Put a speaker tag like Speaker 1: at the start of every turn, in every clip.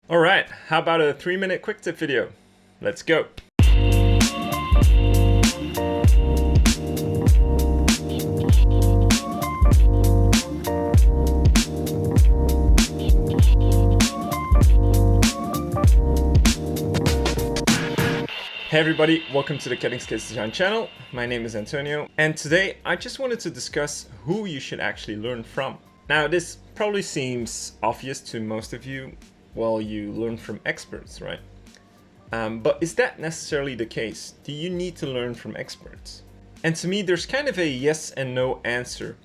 Speaker 1: All right, how about a 3-minute quick tip video? Let's go. Hey everybody, welcome to the Cutting Skills Design channel. My name is Antonio, and today I just wanted to discuss who you should actually learn from. Now, this probably seems obvious to most of you. Well, you learn from experts, right? But is that necessarily the case? Do you need to learn from experts? And to me, there's kind of a yes and no answer.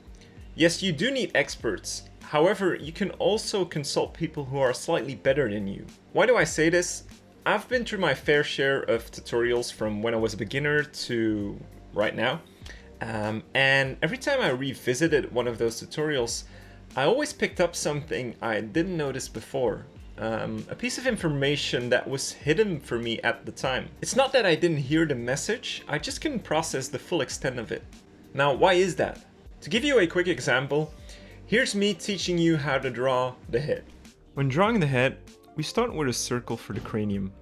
Speaker 1: Yes, you do need experts. However, you can also consult people who are slightly better than you. Why do I say this? I've been through my fair share of tutorials from when I was a beginner to right now. And every time I revisited one of those tutorials, I always picked up something I didn't notice before. A piece of information that was hidden for me at the time. It's not that I didn't hear the message, I just couldn't process the full extent of it. Now, why is that? To give you a quick example, here's me teaching you how to draw the head. When drawing the head, we start with a circle for the cranium,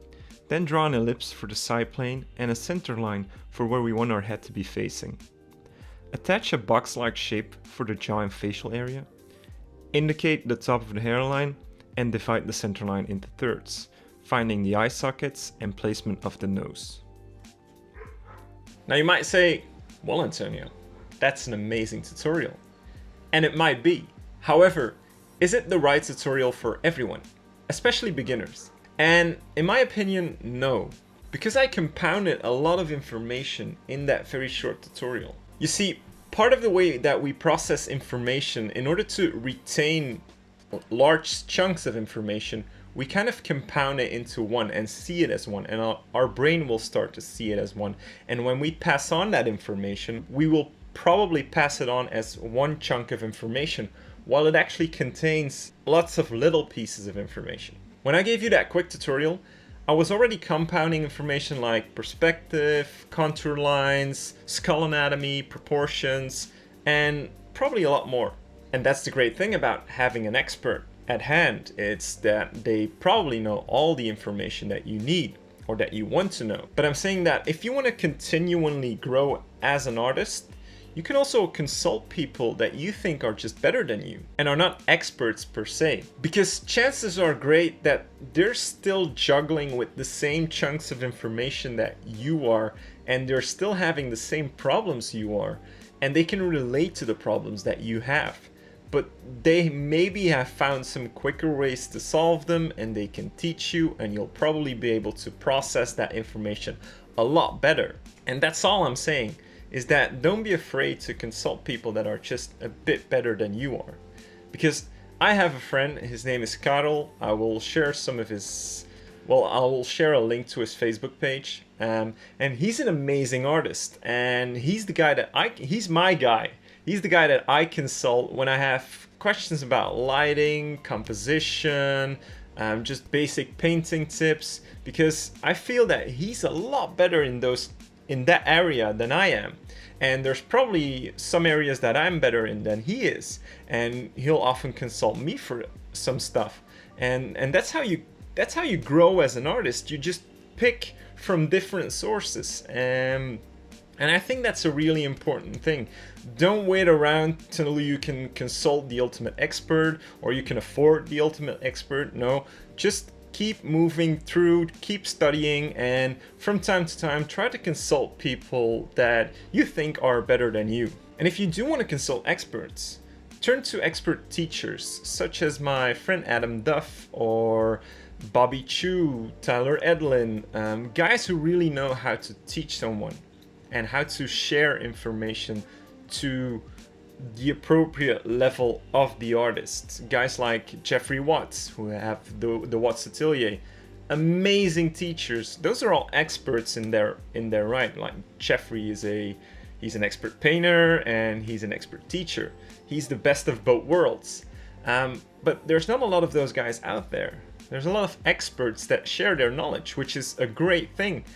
Speaker 1: then draw an ellipse for the side plane and a center line for where we want our head to be facing. Attach a box-like shape for the jaw and facial area, indicate the top of the hairline, and divide the center line into thirds, finding the eye sockets and placement of the nose. Now you might say, well, Antonio, that's an amazing tutorial. And it might be. However, is it the right tutorial for everyone, especially beginners? And in my opinion, no, because I compounded a lot of information in that very short tutorial. You see, part of the way that we process information, in order to retain large chunks of information, we kind of compound it into one and see it as one, and our brain will start to see it as one. And when we pass on that information, we will probably pass it on as one chunk of information, while it actually contains lots of little pieces of information. When I gave you that quick tutorial, I was already compounding information like perspective, contour lines, skull anatomy, proportions, and probably a lot more. And that's the great thing about having an expert at hand. It's that they probably know all the information that you need or that you want to know. But I'm saying that if you want to continually grow as an artist, you can also consult people that you think are just better than you and are not experts per se. Because chances are great that they're still juggling with the same chunks of information that you are, and they're still having the same problems you are, and they can relate to the problems that you have. But they maybe have found some quicker ways to solve them, and they can teach you, and you'll probably be able to process that information a lot better. And that's all I'm saying, is that don't be afraid to consult people that are just a bit better than you are. Because I have a friend, his name is Karel. I will share some of his, well, I will share a link to his Facebook page. And he's an amazing artist, and he's the guy that he's my guy. He's the guy that I consult when I have questions about lighting, composition, just basic painting tips, because I feel that he's a lot better in that area than I am. And there's probably some areas that I'm better in than he is, and he'll often consult me for some stuff. And that's how you grow as an artist. You just pick from different sources. And I think that's a really important thing. Don't wait around till you can consult the ultimate expert or you can afford the ultimate expert. No, just keep moving through, keep studying, and from time to time try to consult people that you think are better than you. And if you do want to consult experts, turn to expert teachers such as my friend Duff or Bobby Chiu, Tyler Edlin, guys who really know how to teach someone and how to share information to the appropriate level of the artist. Guys like Jeffrey Watts, who have the Watts Atelier, amazing teachers. Those are all experts in their right. Like Jeffrey he's an expert painter and he's an expert teacher. He's the best of both worlds. But there's not a lot of those guys out there. There's a lot of experts that share their knowledge, which is a great thing.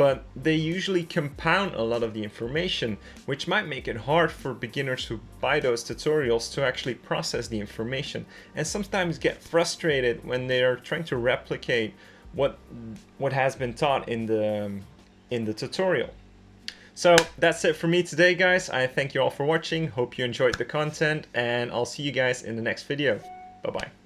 Speaker 1: but they usually compound a lot of the information, which might make it hard for beginners who buy those tutorials to actually process the information, and sometimes get frustrated when they are trying to replicate what has been taught in the tutorial. So that's it for me today, guys. I thank you all for watching. Hope you enjoyed the content, and I'll see you guys in the next video. Bye bye.